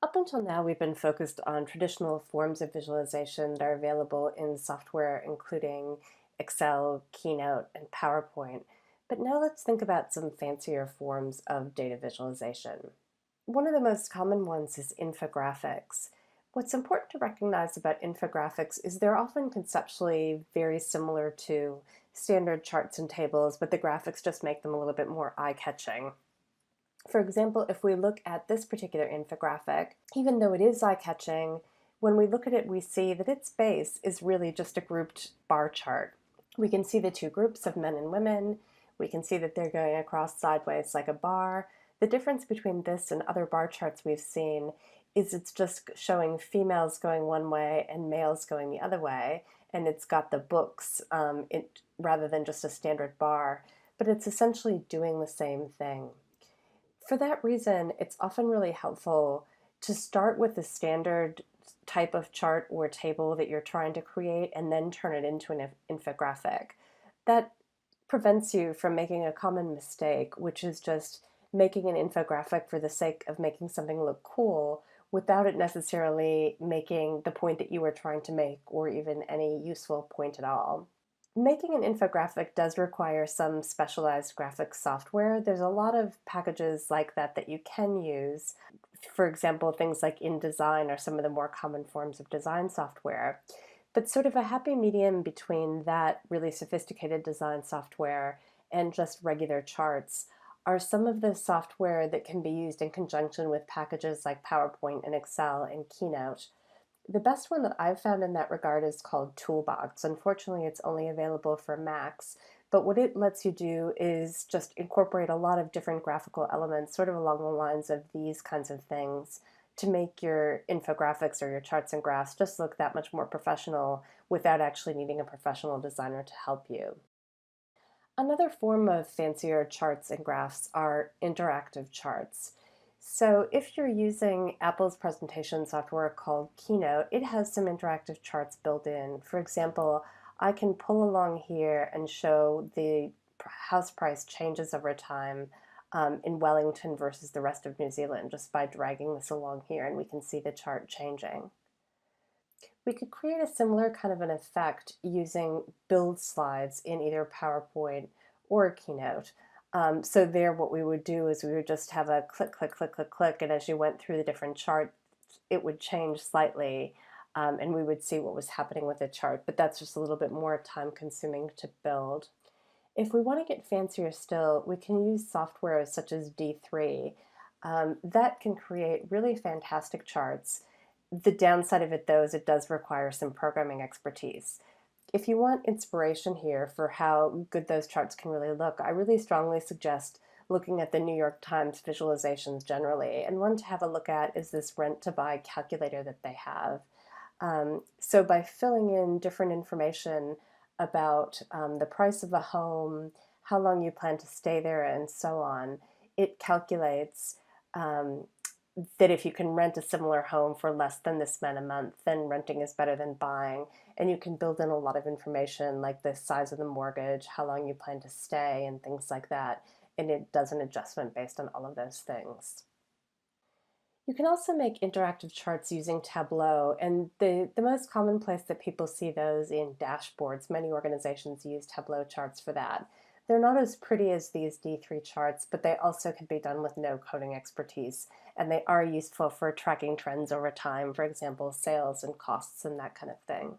Up until now, we've been focused on traditional forms of visualization that are available in software, including Excel, Keynote, and PowerPoint. But now let's think about some fancier forms of data visualization. One of the most common ones is infographics. What's important to recognize about infographics is they're often conceptually very similar to standard charts and tables, but the graphics just make them a little bit more eye-catching. For example, if we look at this particular infographic, even though it is eye-catching, when we look at it, we see that its base is really just a grouped bar chart. We can see the two groups of men and women. We can see that they're going across sideways like a bar. The difference between this and other bar charts we've seen is it's just showing females going one way and males going the other way, and it's got the books rather than just a standard bar, but it's essentially doing the same thing. For that reason, it's often really helpful to start with the standard type of chart or table that you're trying to create and then turn it into an infographic. That prevents you from making a common mistake, which is just making an infographic for the sake of making something look cool without it necessarily making the point that you were trying to make or even any useful point at all. Making an infographic does require some specialized graphics software. There's a lot of packages like that that you can use. For example, things like InDesign are some of the more common forms of design software. But sort of a happy medium between that really sophisticated design software and just regular charts are some of the software that can be used in conjunction with packages like PowerPoint and Excel and Keynote. The best one that I've found in that regard is called Toolbox. Unfortunately, it's only available for Macs, but what it lets you do is just incorporate a lot of different graphical elements, sort of along the lines of these kinds of things, to make your infographics or your charts and graphs just look that much more professional without actually needing a professional designer to help you. Another form of fancier charts and graphs are interactive charts. So if you're using Apple's presentation software called Keynote, it has some interactive charts built in. For example, I can pull along here and show the house price changes over time in Wellington versus the rest of New Zealand just by dragging this along here, and we can see the chart changing. We could create a similar kind of an effect using build slides in either PowerPoint or Keynote. So there what we would do is we would just have a click, click, click, click, click, and as you went through the different charts, it would change slightly, and we would see what was happening with the chart, but that's just a little bit more time consuming to build. If we want to get fancier still, we can use software such as D3 that can create really fantastic charts. The downside of it, though, is it does require some programming expertise. If you want inspiration here for how good those charts can really look, I really strongly suggest looking at the New York Times visualizations generally. And one to have a look at is this rent to buy calculator that they have. So by filling in different information about the price of a home, how long you plan to stay there, and so on, it calculates that if you can rent a similar home for less than this amount a month, then renting is better than buying. And you can build in a lot of information like the size of the mortgage, how long you plan to stay, and things like that. And it does an adjustment based on all of those things. You can also make interactive charts using Tableau, and the most common place that people see those in dashboards. Many organizations use Tableau charts for that. They're not as pretty as these D3 charts, but they also can be done with no coding expertise, and they are useful for tracking trends over time, for example, sales and costs and that kind of thing.